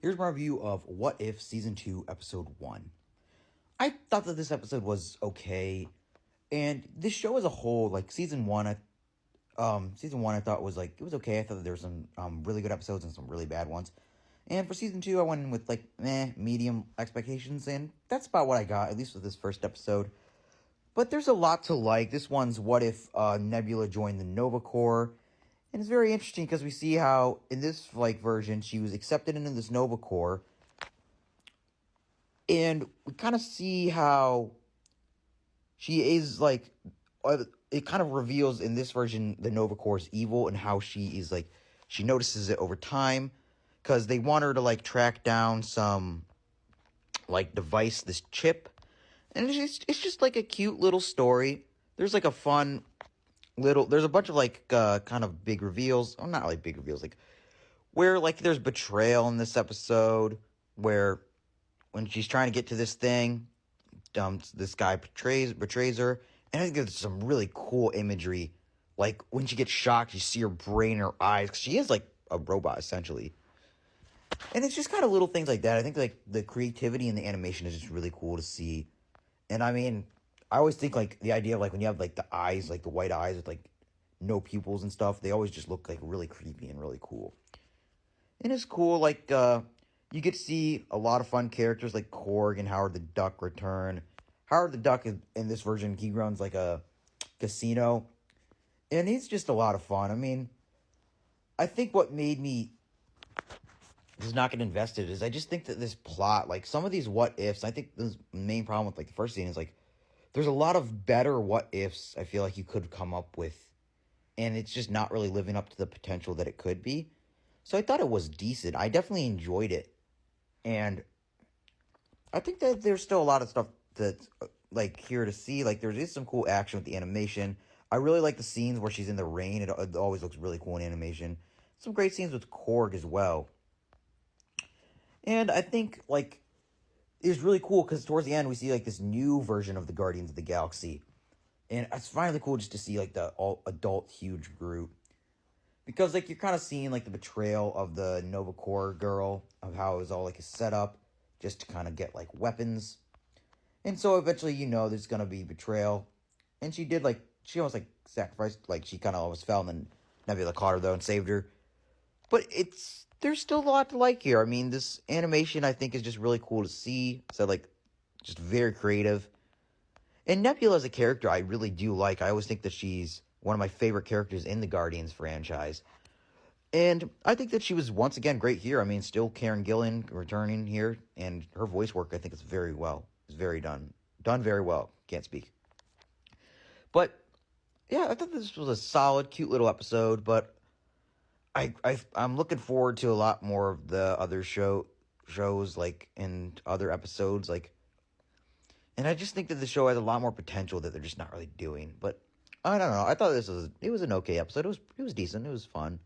Here's my review of What If Season 2, Episode 1. I thought that this episode was okay, and this show as a whole, like season 1 I thought was like, it was okay. I thought that there were some really good episodes and some really bad ones. And for Season 2, I went in with like, medium expectations, and that's about what I got, at least with this first episode. But there's a lot to like. This one's what if Nebula joined the Nova Corps. And it's very interesting because we see how in this version she was accepted into this Nova Corps, and we kind of see how she is it kind of reveals in this version the Nova Corps is evil and how she is she notices it over time because they want her to track down some device, this chip, and it's just like a cute little story. There's a fun there's a bunch of kind of big reveals. Oh, not big reveals, where there's betrayal in this episode, where when she's trying to get to this thing, this guy betrays her. And I think there's some really cool imagery, when she gets shocked, you see her brain, her eyes, 'cause she is a robot essentially. And it's just kind of little things like that. I think the creativity in the animation is just really cool to see. And I mean, I always think the idea of when you have the eyes, the white eyes with no pupils and stuff, they always just look really creepy and really cool. And it's cool you get to see a lot of fun characters like Korg and Howard the Duck return. Howard the Duck in this version, he runs a casino, and he's just a lot of fun. I mean, I think what made me just not get invested is I just think that this plot, some of these what ifs, I think the main problem with the first scene is there's a lot of better what ifs I feel you could come up with, and it's just not really living up to the potential that it could be. So I thought it was decent. I definitely enjoyed it, and I think that there's still a lot of stuff that's here to see. There is some cool action with the animation. I really like the scenes where she's in the rain. It always looks really cool in animation. Some great scenes with Korg as well. And I think it's really cool because towards the end we see this new version of the Guardians of the Galaxy, and it's finally cool just to see the all adult huge group, because you're kind of seeing the betrayal of the Nova Corps girl, of how it was all a setup just to kind of get weapons. And so eventually there's gonna be betrayal, and she did she almost sacrificed, she kind of almost fell, and then Nebula caught her though and saved her. But there's still a lot to like here. I mean, this animation I think is just really cool to see. So just very creative. And Nebula as a character I really do like. I always think that she's one of my favorite characters in the Guardians franchise. And I think that she was once again great here. I mean, still Karen Gillan returning here, and her voice work I think is very well. It's very done very well. Can't speak. But yeah, I thought this was a solid, cute little episode, but I'm looking forward to a lot more of the other shows in other episodes and I just think that the show has a lot more potential that they're just not really doing. But I don't know. I thought it was an okay episode. It was decent. It was fun.